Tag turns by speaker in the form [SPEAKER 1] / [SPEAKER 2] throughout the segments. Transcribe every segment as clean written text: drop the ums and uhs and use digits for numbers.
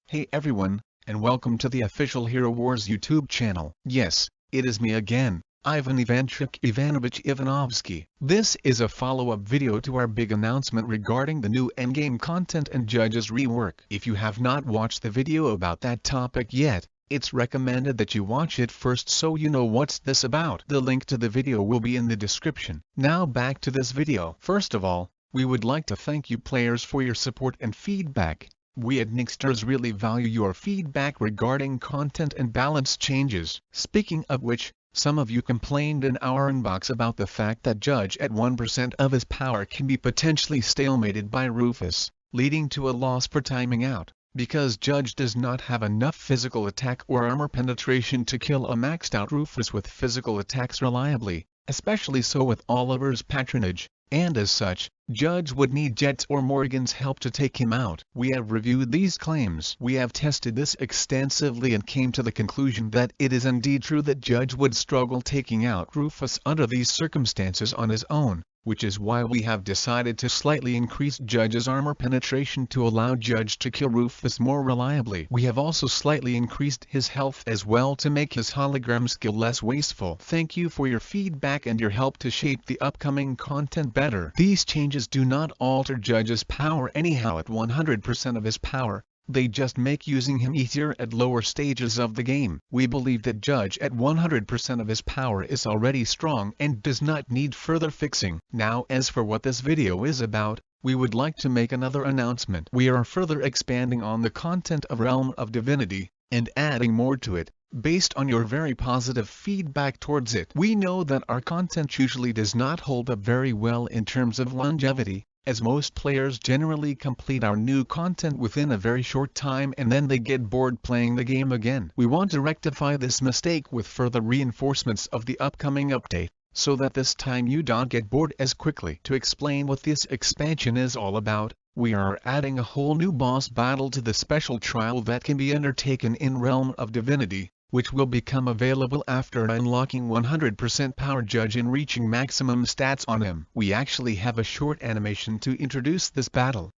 [SPEAKER 1] Hey everyone, and welcome to the official Hero Wars YouTube channel. Yes, it is me again, Ivan Ivanchuk Ivanovich Ivanovsky. This is a follow-up video to our big announcement regarding the new endgame content and judges rework. If you have not watched the video about that topic yet, it's recommended that you watch it first so you know what's this about. The link to the video will be in the description. Now back to this video. First of all, we would like to thank you players for your support and feedback. We at Nixters really value your feedback regarding content and balance changes. Speaking of which, some of you complained in our inbox about the fact that Judge at 1% of his power can be potentially stalemated by Rufus, leading to a loss per timing out, because Judge does not have enough physical attack or armor penetration to kill a maxed out Rufus with physical attacks reliably, especially so with Oliver's patronage. And as such, Judge would need Jet's or Morgan's help to take him out. We have reviewed these claims. We have tested this extensively and came to the conclusion that it is indeed true that Judge would struggle taking out Rufus under these circumstances on his own, which is why we have decided to slightly increase Judge's armor penetration to allow Judge to kill Rufus more reliably. We have also slightly increased his health as well to make his hologram skill less wasteful. Thank you for your feedback and your help to shape the upcoming content better. These changes do not alter Judge's power anyhow at 100% of his power. They just make using him easier at lower stages of the game. We believe that Judge at 100% of his power is already strong and does not need further fixing. Now as for what this video is about, we would like to make another announcement. We are further expanding on the content of Realm of Divinity, and adding more to it, based on your very positive feedback towards it. We know that our content usually does not hold up very well in terms of longevity, as most players generally complete our new content within a very short time and then they get bored playing the game again. We want to rectify this mistake with further reinforcements of the upcoming update, so that this time you don't get bored as quickly. To explain what this expansion is all about, we are adding a whole new boss battle to the special trial that can be undertaken in Realm of Divinity, which will become available after unlocking 100% power Judge and reaching maximum stats on him. We actually have a short animation to introduce this battle.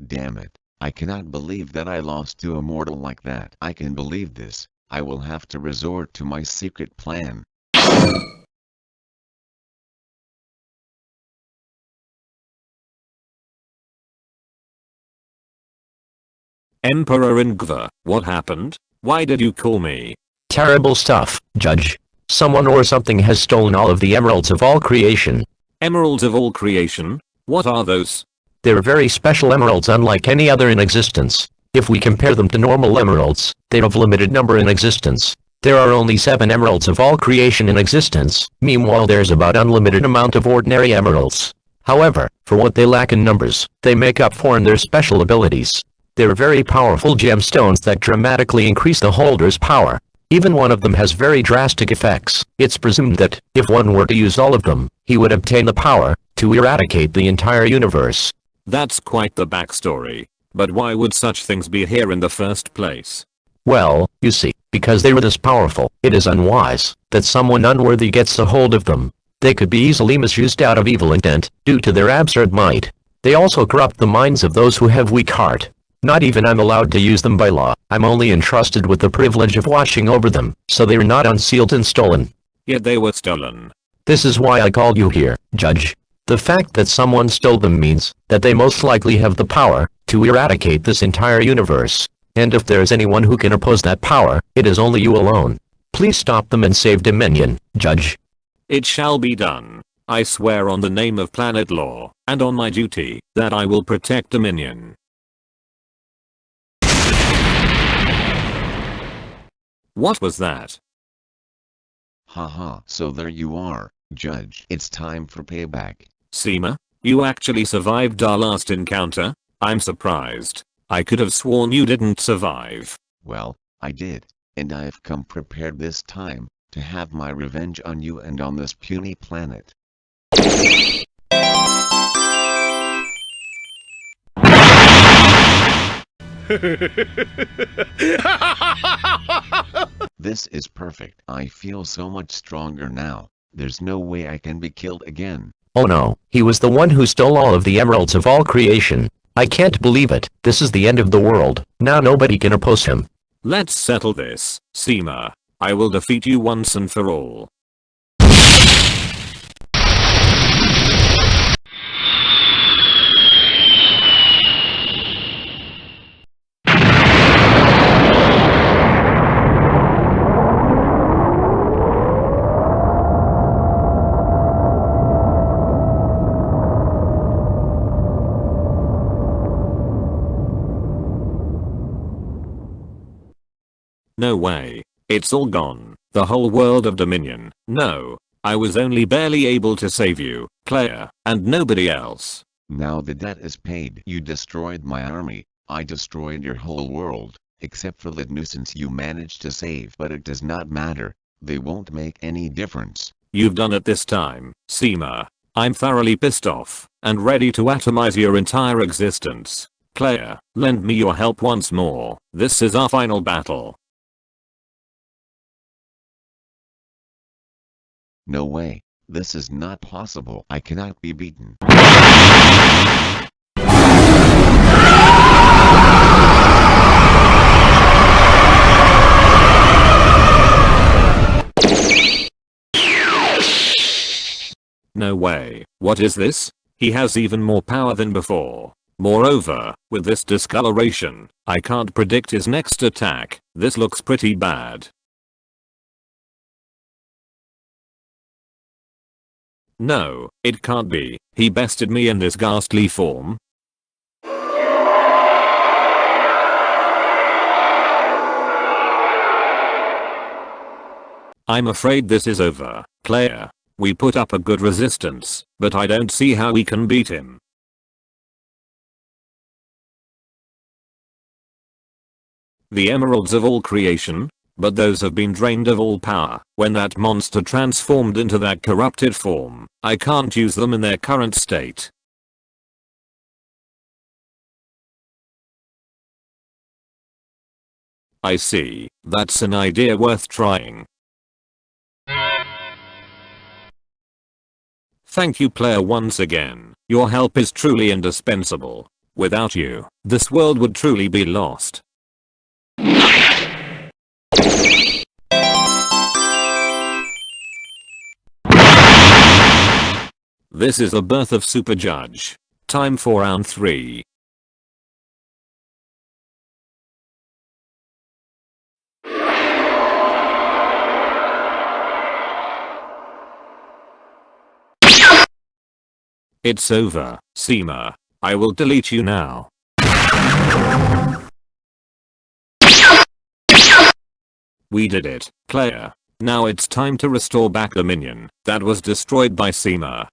[SPEAKER 2] Damn it, I cannot believe that I lost to a mortal like that. I can believe this. I will have to resort to my secret plan.
[SPEAKER 3] Emperor Ingvar, what happened? Why did you call me?
[SPEAKER 4] Terrible stuff, Judge. Someone or something has stolen all of the emeralds of all creation.
[SPEAKER 3] Emeralds of all creation? What are those?
[SPEAKER 4] They're very special emeralds unlike any other in existence. If we compare them to normal emeralds, they're of limited number in existence. There are only 7 emeralds of all creation in existence. Meanwhile there's about unlimited amount of ordinary emeralds. However, for what they lack in numbers, they make up for in their special abilities. They're very powerful gemstones that dramatically increase the holder's power. Even one of them has very drastic effects. It's presumed that, if one were to use all of them, he would obtain the power to eradicate the entire universe.
[SPEAKER 3] That's quite the backstory. But why would such things be here in the first place?
[SPEAKER 4] Well, you see, because they were this powerful, it is unwise that someone unworthy gets a hold of them. They could be easily misused out of evil intent, due to their absurd might. They also corrupt the minds of those who have weak heart. Not even I'm allowed to use them by law. I'm only entrusted with the privilege of watching over them, so they are not unsealed and stolen.
[SPEAKER 3] Yet they were stolen.
[SPEAKER 4] This is why I called you here, Judge. The fact that someone stole them means that they most likely have the power to eradicate this entire universe. And if there is anyone who can oppose that power, it is only you alone. Please stop them and save Dominion, Judge.
[SPEAKER 3] It shall be done. I swear on the name of planet law, and on my duty, that I will protect Dominion. What was that?
[SPEAKER 2] Haha, so there you are, Judge. It's time for payback.
[SPEAKER 3] Seema, you actually survived our last encounter? I'm surprised. I could have sworn you didn't survive.
[SPEAKER 2] Well, I did, and I have come prepared this time, to have my revenge on you and on this puny planet. This is perfect. I feel so much stronger now. There's no way I can be killed again.
[SPEAKER 4] Oh no, he was the one who stole all of the emeralds of all creation. I can't believe it. This is the end of the world. Now nobody can oppose him.
[SPEAKER 3] Let's settle this, Seema. I will defeat you once and for all. No way. It's all gone. The whole world of Dominion. No. I was only barely able to save you, Claire, and nobody else.
[SPEAKER 2] Now the debt is paid. You destroyed my army. I destroyed your whole world, except for that nuisance you managed to save. But it does not matter. They won't make any difference.
[SPEAKER 3] You've done it this time, Seema. I'm thoroughly pissed off, and ready to atomize your entire existence. Claire, lend me your help once more. This is our final battle.
[SPEAKER 2] No way. This is not possible. I cannot be beaten.
[SPEAKER 3] No way. What is this? He has even more power than before. Moreover, with this discoloration, I can't predict his next attack. This looks pretty bad. No, it can't be. He bested me in this ghastly form. I'm afraid this is over, Claire. We put up a good resistance, but I don't see how we can beat him. The emeralds of all creation? But those have been drained of all power. When that monster transformed into that corrupted form, I can't use them in their current state. I see. That's an idea worth trying. Thank you, Claire, once again. Your help is truly indispensable. Without you, this world would truly be lost. This is the birth of Super Judge. Time for round 3. It's over, Seema. I will delete you now. We did it, Claire. Now it's time to restore back the minion that was destroyed by Seema.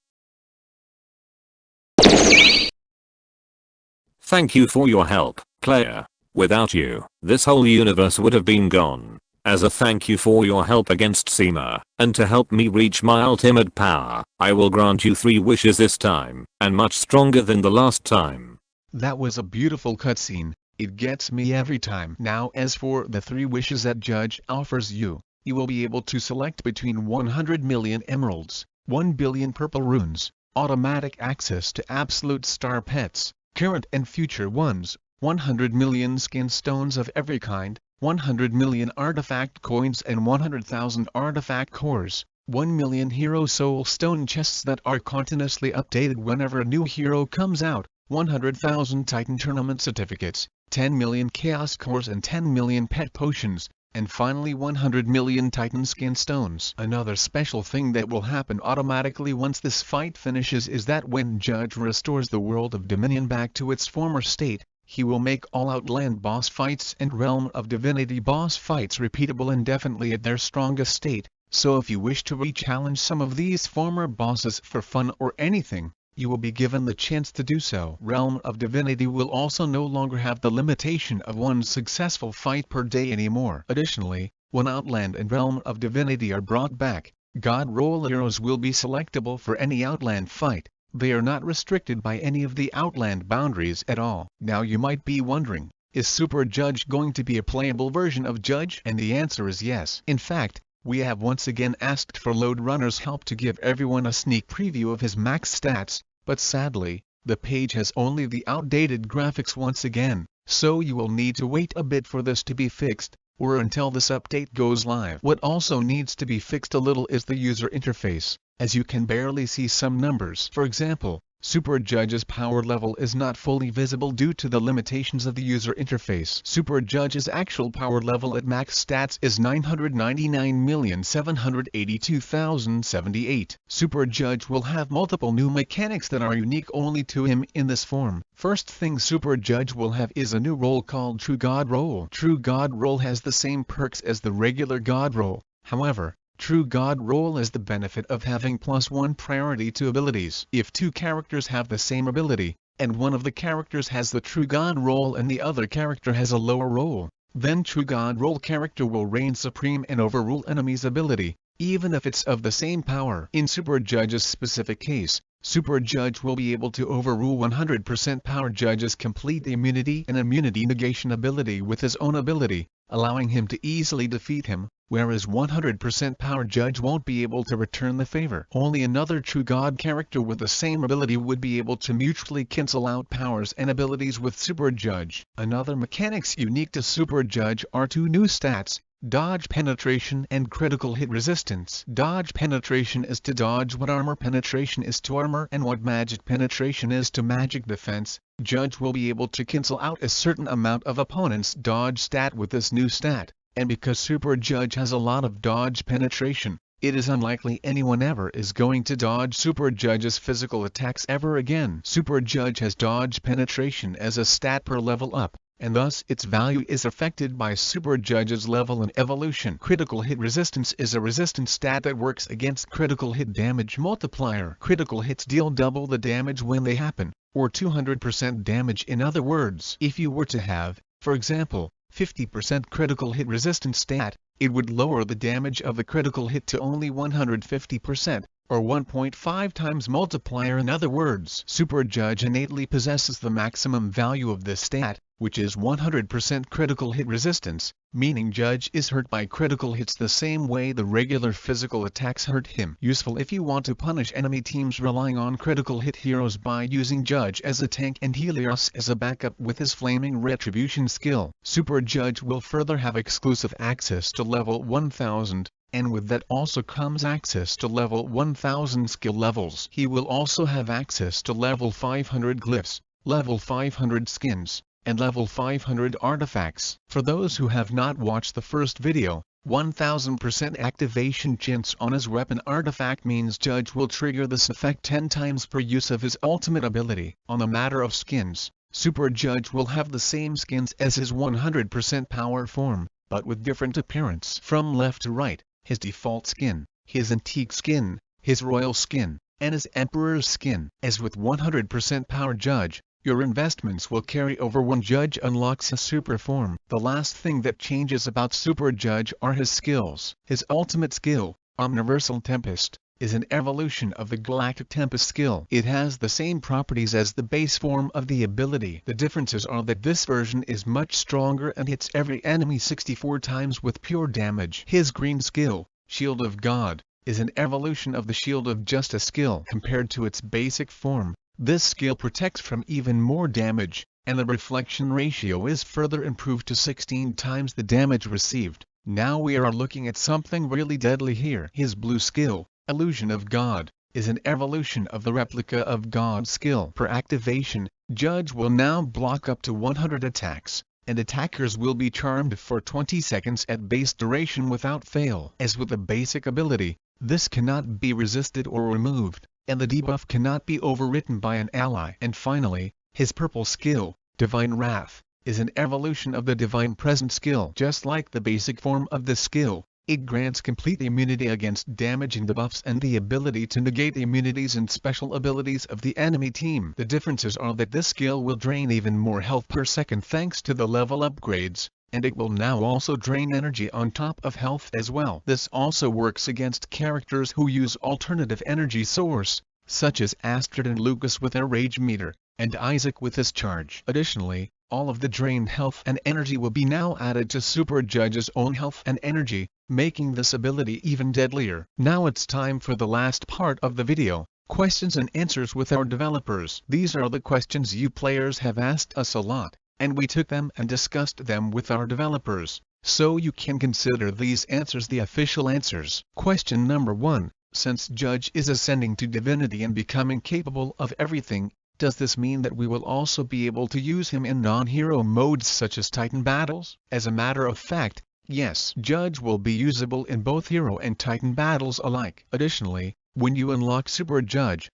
[SPEAKER 3] Thank you for your help, Claire. Without you, this whole universe would have been gone. As a thank you for your help against Seema, and to help me reach my ultimate power, I will grant you 3 wishes this time, and much stronger than the last time.
[SPEAKER 1] That was a beautiful cutscene. It gets me every time. Now as for the 3 wishes that Judge offers you, you will be able to select between 100 million emeralds, 1 billion purple runes, automatic access to absolute star pets, current and future ones, 100 million skin stones of every kind, 100 million artifact coins and 100,000 artifact cores, 1 million hero soul stone chests that are continuously updated whenever a new hero comes out, 100,000 Titan tournament certificates, 10 million chaos cores and 10 million pet potions, and finally 100 million Titan skin stones. Another special thing that will happen automatically once this fight finishes is that when Judge restores the world of Dominion back to its former state, he will make all Outland boss fights and Realm of Divinity boss fights repeatable indefinitely at their strongest state, so if you wish to re-challenge some of these former bosses for fun or anything, you will be given the chance to do so. Realm of Divinity will also no longer have the limitation of 1 successful fight per day anymore. Additionally, when Outland and Realm of Divinity are brought back, God Roll heroes will be selectable for any Outland fight. They are not restricted by any of the Outland boundaries at all. Now you might be wondering, is Super Judge going to be a playable version of Judge? And the answer is yes. In fact, we have once again asked for Load Runner's help to give everyone a sneak preview of his max stats, but sadly, The page has only the outdated graphics once again, so you will need to wait a bit for this to be fixed, or until this update goes live. What also needs to be fixed a little is the user interface, as you can barely see some numbers. For example, Super Judge's power level is not fully visible due to the limitations of the user interface. Super Judge's actual power level at max stats is 999,782,078. Super Judge will have multiple new mechanics that are unique only to him in this form. First thing Super Judge will have is a new role called True God Role. True God Role has the same perks as the regular God Role, however, True God Role is the benefit of having +1 priority to abilities. If two characters have the same ability, and one of the characters has the True God Role and the other character has a lower role, then True God Role character will reign supreme and overrule enemy's ability, even if it's of the same power. In Super Judge's specific case, Super Judge will be able to overrule 100% power Judge's complete immunity and immunity negation ability with his own ability, allowing him to easily defeat him, whereas 100% power Judge won't be able to return the favor. Only another True God character with the same ability would be able to mutually cancel out powers and abilities with Super Judge. Another mechanics unique to Super Judge are two new stats, Dodge Penetration and Critical Hit Resistance. Dodge Penetration is to dodge what Armor Penetration is to armor and what Magic Penetration is to magic defense. Judge will be able to cancel out a certain amount of opponent's dodge stat with this new stat, and because Super Judge has a lot of dodge penetration, it is unlikely anyone ever is going to dodge Super Judge's physical attacks ever again. Super Judge has dodge penetration as a stat per level up, and thus its value is affected by Super Judge's level and evolution. Critical Hit Resistance is a resistance stat that works against critical hit damage multiplier. Critical hits deal double the damage when they happen, or 200% damage. In other words, if you were to have, for example, 50% critical hit resistance stat, it would lower the damage of the critical hit to only 150%, or 1.5 times multiplier. In other words, Super Judge innately possesses the maximum value of this stat, which is 100% critical hit resistance, meaning Judge is hurt by critical hits the same way the regular physical attacks hurt him. Useful if you want to punish enemy teams relying on critical hit heroes by using Judge as a tank and Helios as a backup with his Flaming Retribution skill. Super Judge will further have exclusive access to level 1000, and with that also comes access to level 1000 skill levels. He will also have access to level 500 glyphs, level 500 skins, and level 500 artifacts. For those who have not watched the first video, 1000% activation chance on his weapon artifact means Judge will trigger this effect 10 times per use of his ultimate ability. On the matter of skins, Super Judge will have the same skins as his 100% power form, but with different appearance. From left to right, his default skin, his antique skin, his royal skin, and his emperor's skin. As with 100% power Judge, your investments will carry over when Judge unlocks a super form. The last thing that changes about Super Judge are his skills. His ultimate skill, Omniversal Tempest, is an evolution of the Galactic Tempest skill. It has the same properties as the base form of the ability. The differences are that this version is much stronger and hits every enemy 64 times with pure damage. His green skill, Shield of God, is an evolution of the Shield of Justice skill. Compared to its basic form, this skill protects from even more damage, and the reflection ratio is further improved to 16 times the damage received. Now we are looking at something really deadly here. His blue skill, Illusion of God, is an evolution of the Replica of God skill. Per activation, Judge will now block up to 100 attacks, and attackers will be charmed for 20 seconds at base duration without fail. As with the basic ability, this cannot be resisted or removed, and the debuff cannot be overwritten by an ally. And finally, his purple skill, Divine Wrath, is an evolution of the Divine Presence skill. Just like the basic form of the skill, it grants complete immunity against damage and debuffs and the ability to negate the immunities and special abilities of the enemy team. The differences are that this skill will drain even more health per second thanks to the level upgrades, and it will now also drain energy on top of health as well. This also works against characters who use alternative energy source, such as Astrid and Lucas with their rage meter, and Isaac with his charge. Additionally, all of the drained health and energy will be now added to Super Judge's own health and energy, making this ability even deadlier. Now it's time for the last part of the video, questions and answers with our developers. These are the questions you players have asked us a lot, and we took them and discussed them with our developers, so you can consider these answers the official answers. Question number 1. Since Judge is ascending to divinity and becoming capable of everything, does this mean that we will also be able to use him in non-hero modes such as Titan battles? As a matter of fact, yes, Judge will be usable in both hero and Titan battles alike. Additionally, when you unlock Super Judge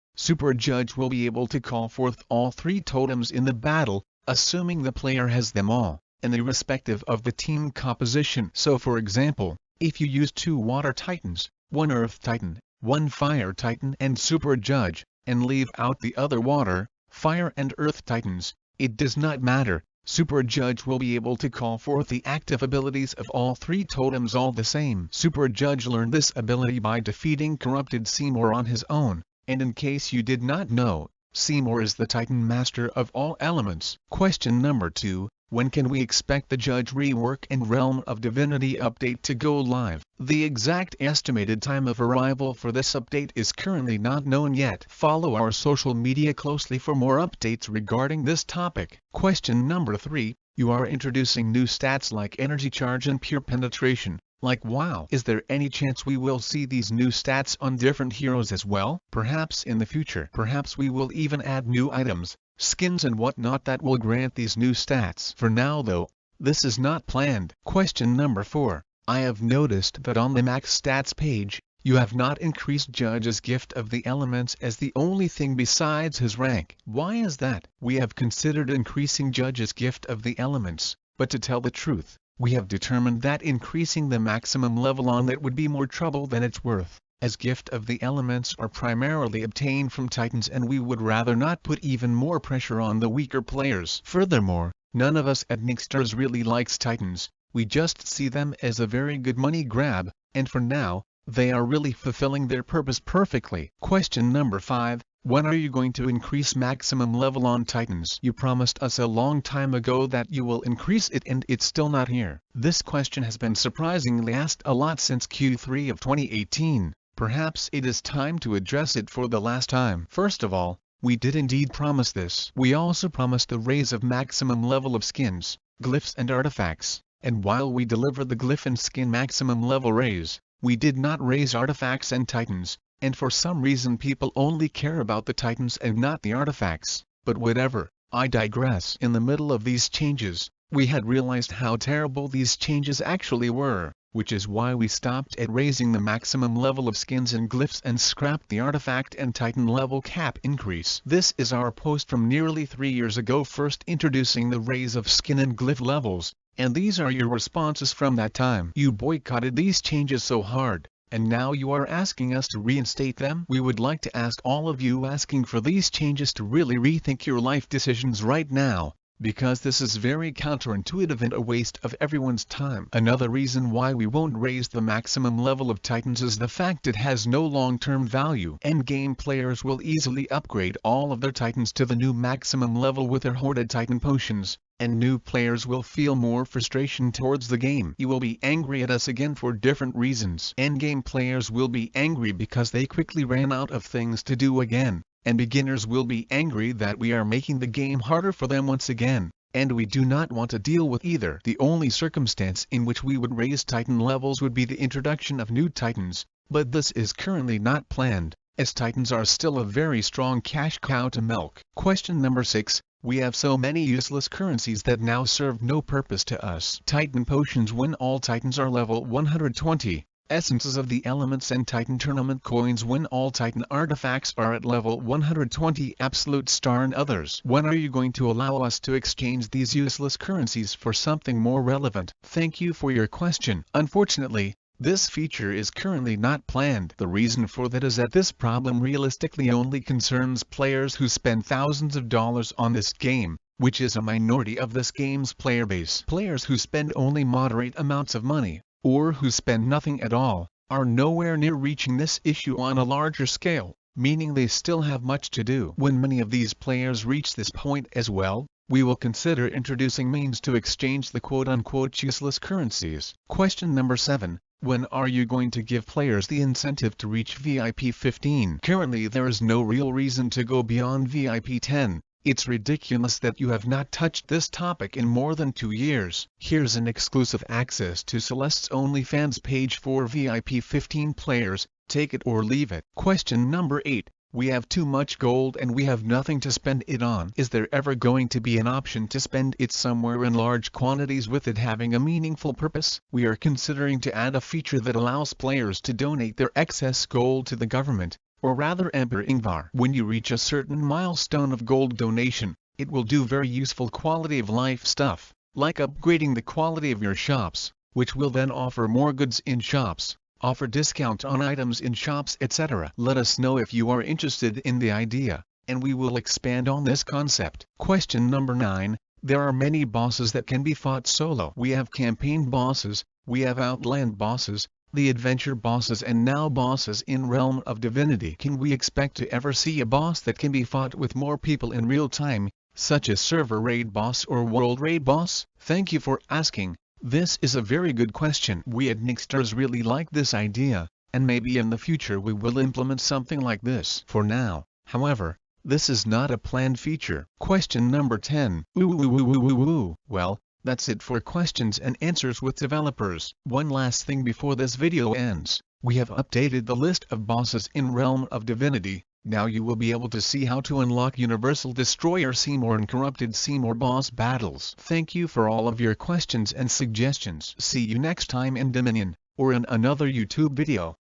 [SPEAKER 1] will be able to call forth all 3 totems in the battle, assuming the player has them all, and irrespective of the team composition. So for example, if you use 2 Water Titans, 1 Earth Titan, 1 Fire Titan and Super Judge, and leave out the other Water, Fire and Earth Titans, it does not matter, Super Judge will be able to call forth the active abilities of all 3 totems all the same. Super Judge learned this ability by defeating corrupted Seymour on his own, and in case you did not know, Seymour is the Titan Master of all elements. Question number 2. When can we expect the Judge rework and Realm of Divinity update to go live? The exact estimated time of arrival for this update is currently not known yet. Follow our social media closely for more updates regarding this topic. Question number 3. You are introducing new stats like energy charge and pure penetration. Like wow, is there any chance we will see these new stats on different heroes as well? Perhaps in the future. Perhaps we will even add new items, skins and whatnot that will grant these new stats. For now though, this is not planned. Question number 4. I have noticed that on the max stats page, you have not increased Judge's gift of the elements as the only thing besides his rank. Why is that? We have considered increasing Judge's gift of the elements, but to tell the truth, we have determined that increasing the maximum level on it would be more trouble than it's worth, as gift of the elements are primarily obtained from Titans and we would rather not put even more pressure on the weaker players. Furthermore, none of us at Nickstars really likes Titans, we just see them as a very good money grab, and for now, they are really fulfilling their purpose perfectly. Question number 5. When are you going to increase maximum level on Titans? You promised us a long time ago that you will increase it and it's still not here. This question has been surprisingly asked a lot since Q3 of 2018. Perhaps it is time to address it for the last time. First of all, we did indeed promise this. We also promised the raise of maximum level of skins, glyphs and artifacts, and while we delivered the glyph and skin maximum level raise, we did not raise artifacts and Titans. And for some reason people only care about the Titans and not the artifacts. But whatever, I digress. In the middle of these changes, we had realized how terrible these changes actually were, which is why we stopped at raising the maximum level of skins and glyphs and scrapped the artifact and Titan level cap increase. This is our post from nearly 3 years ago, first introducing the raise of skin and glyph levels, and these are your responses from that time. You boycotted these changes so hard, and now you are asking us to reinstate them? We would like to ask all of you asking for these changes to really rethink your life decisions right now, because this is very counterintuitive and a waste of everyone's time. Another reason why we won't raise the maximum level of Titans is the fact it has no long-term value. Endgame players will easily upgrade all of their Titans to the new maximum level with their hoarded Titan potions, and new players will feel more frustration towards the game. You will be angry at us again for different reasons. Endgame players will be angry because they quickly ran out of things to do again, and beginners will be angry that we are making the game harder for them once again, and we do not want to deal with either. The only circumstance in which we would raise Titan levels would be the introduction of new Titans, but this is currently not planned, as Titans are still a very strong cash cow to milk. Question number 6. We have so many useless currencies that now serve no purpose to us. Titan potions when all Titans are level 120. Essences of the elements and Titan tournament coins when all Titan artifacts are at level 120. Absolute star and others. When are you going to allow us to exchange these useless currencies for something more relevant? Thank you for your question. Unfortunately, this feature is currently not planned. The reason for that is that this problem realistically only concerns players who spend thousands of dollars on this game, which is a minority of this game's player base. Players who spend only moderate amounts of money, or who spend nothing at all, are nowhere near reaching this issue on a larger scale, meaning they still have much to do. When many of these players reach this point as well, we will consider introducing means to exchange the quote-unquote useless currencies. Question number 7. When are you going to give players the incentive to reach VIP 15? Currently there is no real reason to go beyond VIP 10. It's ridiculous that you have not touched this topic in more than 2 years. Here's an exclusive access to Celeste's OnlyFans page for VIP 15 players, take it or leave it. Question number 8. We have too much gold and we have nothing to spend it on. Is there ever going to be an option to spend it somewhere in large quantities with it having a meaningful purpose? We are considering to add a feature that allows players to donate their excess gold to the government, or rather Emperor Ingvar. When you reach a certain milestone of gold donation, it will do very useful quality of life stuff, like upgrading the quality of your shops, which will then offer more goods in shops, offer discount on items in shops, etc. Let us know if you are interested in the idea, and we will expand on this concept. Question number 9. There are many bosses that can be fought solo. We have campaign bosses, we have outland bosses, the adventure bosses, and now bosses in Realm of Divinity. Can we expect to ever see a boss that can be fought with more people in real time, such as server raid boss or world raid boss? Thank you for asking. This is a very good question. We at Nixstars really like this idea, and maybe in the future we will implement something like this. For now, however, this is not a planned feature. Question number 10. Well, that's it for questions and answers with developers. One last thing before this video ends. We have updated the list of bosses in Realm of Divinity. Now you will be able to see how to unlock Universal Destroyer Seymour and Corrupted Seymour boss battles. Thank you for all of your questions and suggestions. See you next time in Dominion, or in another YouTube video.